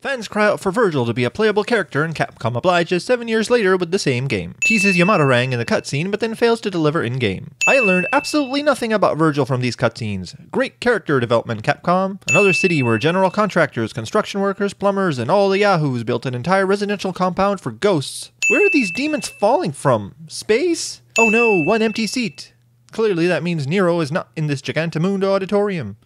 Fans cry out for Vergil to be a playable character, and Capcom obliges 7 years later with the same game. Teases Yamato-Rang in the cutscene, but then fails to deliver in-game. I learned absolutely nothing about Vergil from these cutscenes. Great character development, Capcom. Another city where general contractors, construction workers, plumbers, and all the yahoos built an entire residential compound for ghosts. Where are these demons falling from? Space? Oh no, one empty seat. Clearly that means Nero is not in this Gigantamundo auditorium.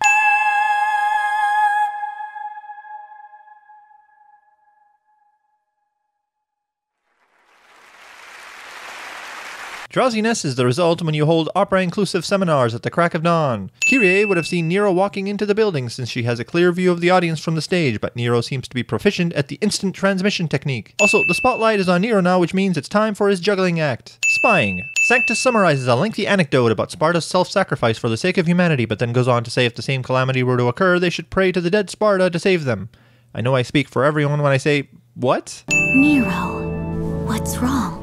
Drowsiness is the result when you hold opera-inclusive seminars at the crack of dawn. Kyrie would have seen Nero walking into the building since she has a clear view of the audience from the stage, but Nero seems to be proficient at the instant transmission technique. Also, the spotlight is on Nero now, which means it's time for his juggling act. Spying. Sanctus summarizes a lengthy anecdote about Sparta's self-sacrifice for the sake of humanity, but then goes on to say if the same calamity were to occur, they should pray to the dead Sparta to save them. I know I speak for everyone when I say, what? Nero, what's wrong?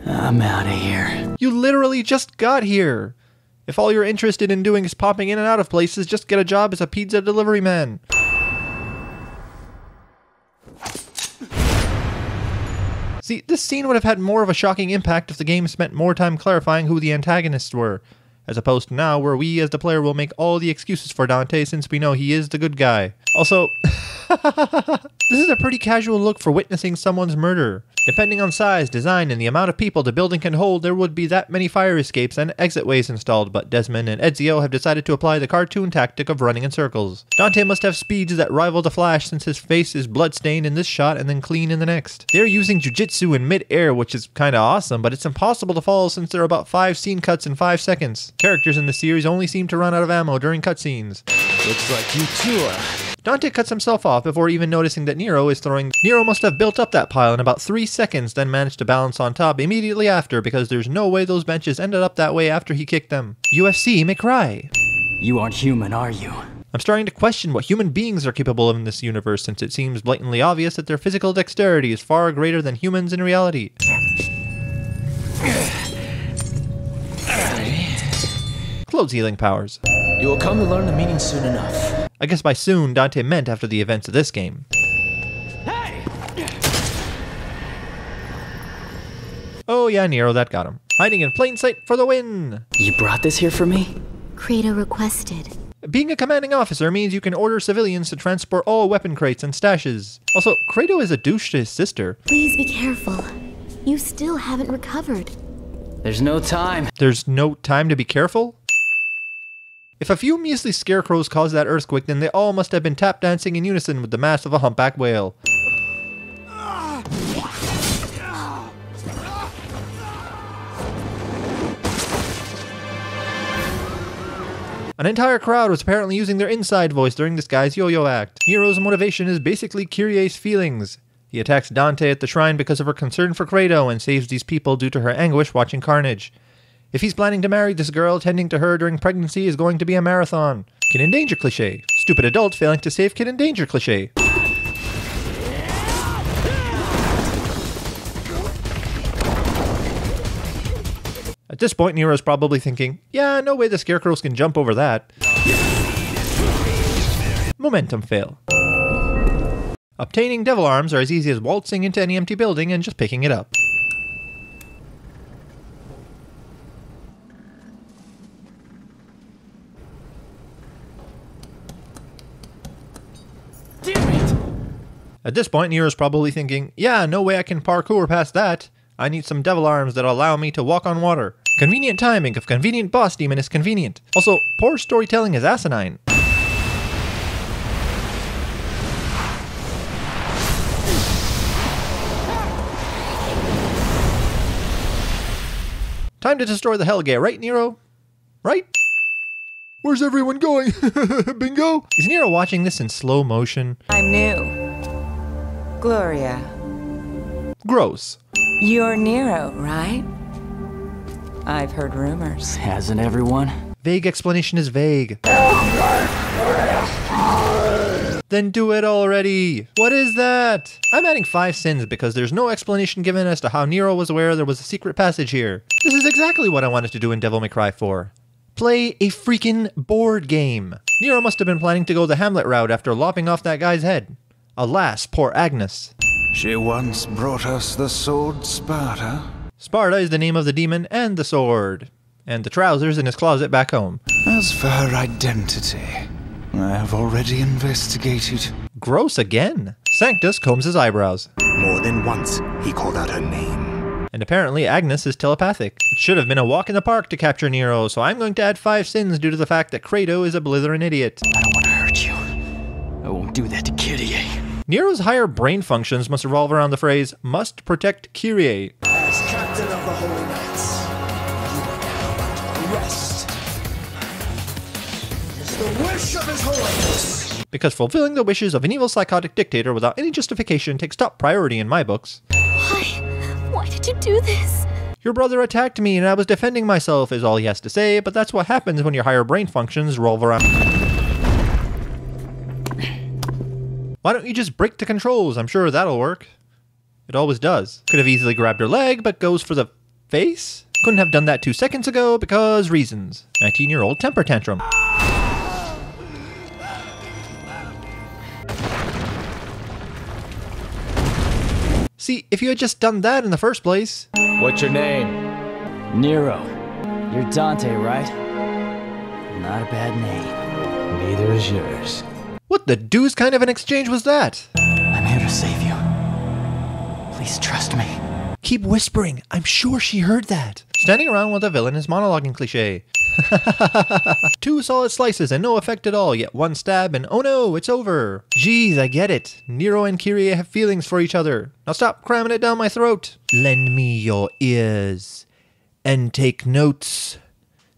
I'm out of here. You literally just got here. If all you're interested in doing is popping in and out of places, just get a job as a pizza delivery man. See, this scene would have had more of a shocking impact if the game spent more time clarifying who the antagonists were, as opposed to now where we as the player will make all the excuses for Dante since we know he is the good guy. Also, this is a pretty casual look for witnessing someone's murder. Depending on size, design, and the amount of people the building can hold, there would be that many fire escapes and exit ways installed, but Desmond and Ezio have decided to apply the cartoon tactic of running in circles. Dante must have speeds that rival the Flash since his face is bloodstained in this shot and then clean in the next. They're using jujitsu in mid-air, which is kinda awesome, but it's impossible to follow since there are about 5 scene cuts in 5 seconds. Characters in the series only seem to run out of ammo during cutscenes. Looks like you too are. Dante cuts himself off before even noticing that Nero is throwing. Nero must have built up that pile in about 3 seconds, then managed to balance on top immediately after, because there's no way those benches ended up that way after he kicked them. UFC may cry. You aren't human, are you? I'm starting to question what human beings are capable of in this universe, since it seems blatantly obvious that their physical dexterity is far greater than humans in reality. Clothes healing powers. You will come to learn the meaning soon enough. I guess by soon, Dante meant after the events of this game. Hey! Oh yeah, Nero, that got him. Hiding in plain sight for the win! You brought this here for me? Credo requested. Being a commanding officer means you can order civilians to transport all weapon crates and stashes. Also, Credo is a douche to his sister. Please be careful. You still haven't recovered. There's no time. There's no time to be careful? If a few measly scarecrows caused that earthquake, then they all must have been tap dancing in unison with the mass of a humpback whale. An entire crowd was apparently using their inside voice during this guy's yo-yo act. Nero's motivation is basically Kyrie's feelings. He attacks Dante at the shrine because of her concern for Credo and saves these people due to her anguish watching carnage. If he's planning to marry this girl, tending to her during pregnancy is going to be a marathon. Kid in danger cliché. Stupid adult failing to save kid in danger cliché. At this point, Nero's probably thinking, yeah, no way the scarecrows can jump over that. Momentum fail. Obtaining devil arms are as easy as waltzing into any empty building and just picking it up. At this point, Nero's probably thinking, yeah, no way I can parkour past that. I need some devil arms that allow me to walk on water. Convenient timing of convenient boss demon is convenient. Also, poor storytelling is asinine. Time to destroy the Hellgate, right, Nero? Right? Where's everyone going? Bingo? Is Nero watching this in slow motion? I'm new. Gloria. Gross. You're Nero, right? I've heard rumors. Hasn't everyone? Vague explanation is vague. Then do it already. What is that? I'm adding 5 sins because there's no explanation given as to how Nero was aware there was a secret passage here. This is exactly what I wanted to do in Devil May Cry 4. Play a freaking board game. Nero must have been planning to go the Hamlet route after lopping off that guy's head. Alas, poor Agnes. She once brought us the sword Sparta. Sparta is the name of the demon and the sword. And the trousers in his closet back home. As for her identity, I have already investigated. Gross again. Sanctus combs his eyebrows. More than once, he called out her name. And apparently Agnes is telepathic. It should have been a walk in the park to capture Nero, so I'm going to add 5 sins due to the fact that Kratos is a blithering idiot. I don't want to hurt you. I won't do that to Kyrie. Nero's higher brain functions must revolve around the phrase, must protect Kyrie. As captain of the Holy Knights, you are now under arrest. It's the wish of His Holiness. Because fulfilling the wishes of an evil psychotic dictator without any justification takes top priority in my books. Why did you do this? Your brother attacked me and I was defending myself is all he has to say, but that's what happens when your higher brain functions revolve around. Why don't you just break the controls? I'm sure that'll work. It always does. Could have easily grabbed her leg, but goes for the face? Couldn't have done that 2 seconds ago because reasons. 19-year-old temper tantrum. See, if you had just done that in the first place. What's your name? Nero. You're Dante, right? Not a bad name. Neither is yours. What the deuce kind of an exchange was that? I'm here to save you. Please trust me. Keep whispering. I'm sure she heard that. Standing around with a villain is monologuing cliche. 2 solid slices and no effect at all, yet 1 stab and oh no, it's over. Jeez, I get it. Nero and Kyrie have feelings for each other. Now stop cramming it down my throat. Lend me your ears and take notes.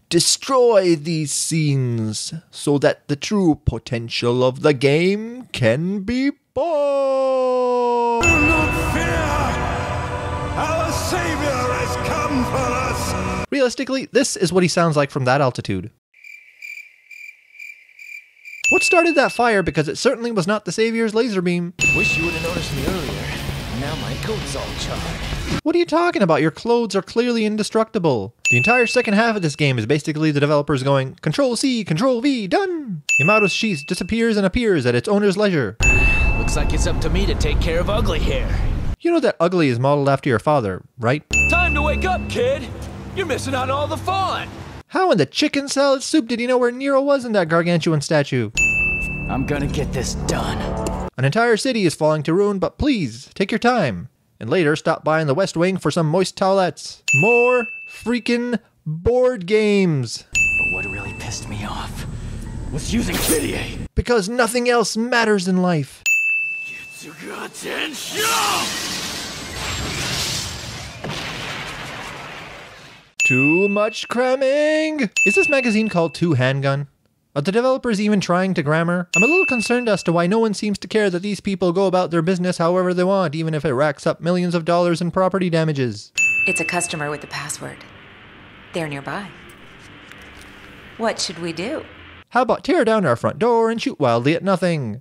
Destroy these scenes so that the true potential of the game can be born. Do not fear! Our Savior has come for us! Realistically, this is what he sounds like from that altitude. What started that fire? Because it certainly was not the Savior's laser beam. Wish you would have noticed me earlier. Now my coat's all charred. What are you talking about? Your clothes are clearly indestructible. The entire second half of this game is basically the developers going, Control-C, Control-V, done! Yamato's sheath disappears and appears at its owner's leisure. Looks like it's up to me to take care of ugly hair. You know that Ugly is modeled after your father, right? Time to wake up, kid! You're missing out on all the fun! How in the chicken salad soup did he know where Nero was in that gargantuan statue? I'm gonna get this done. An entire city is falling to ruin, but please, take your time. And later, stop by in the West Wing for some moist towelettes. More freaking board games. But what really pissed me off was using Kyrie. Because nothing else matters in life. Too much cramming! Is this magazine called Two Handgun? Are the developers even trying to grammar? I'm a little concerned as to why no one seems to care that these people go about their business however they want, even if it racks up millions of dollars in property damages. It's a customer with the password. They're nearby. What should we do? How about tear down our front door and shoot wildly at nothing?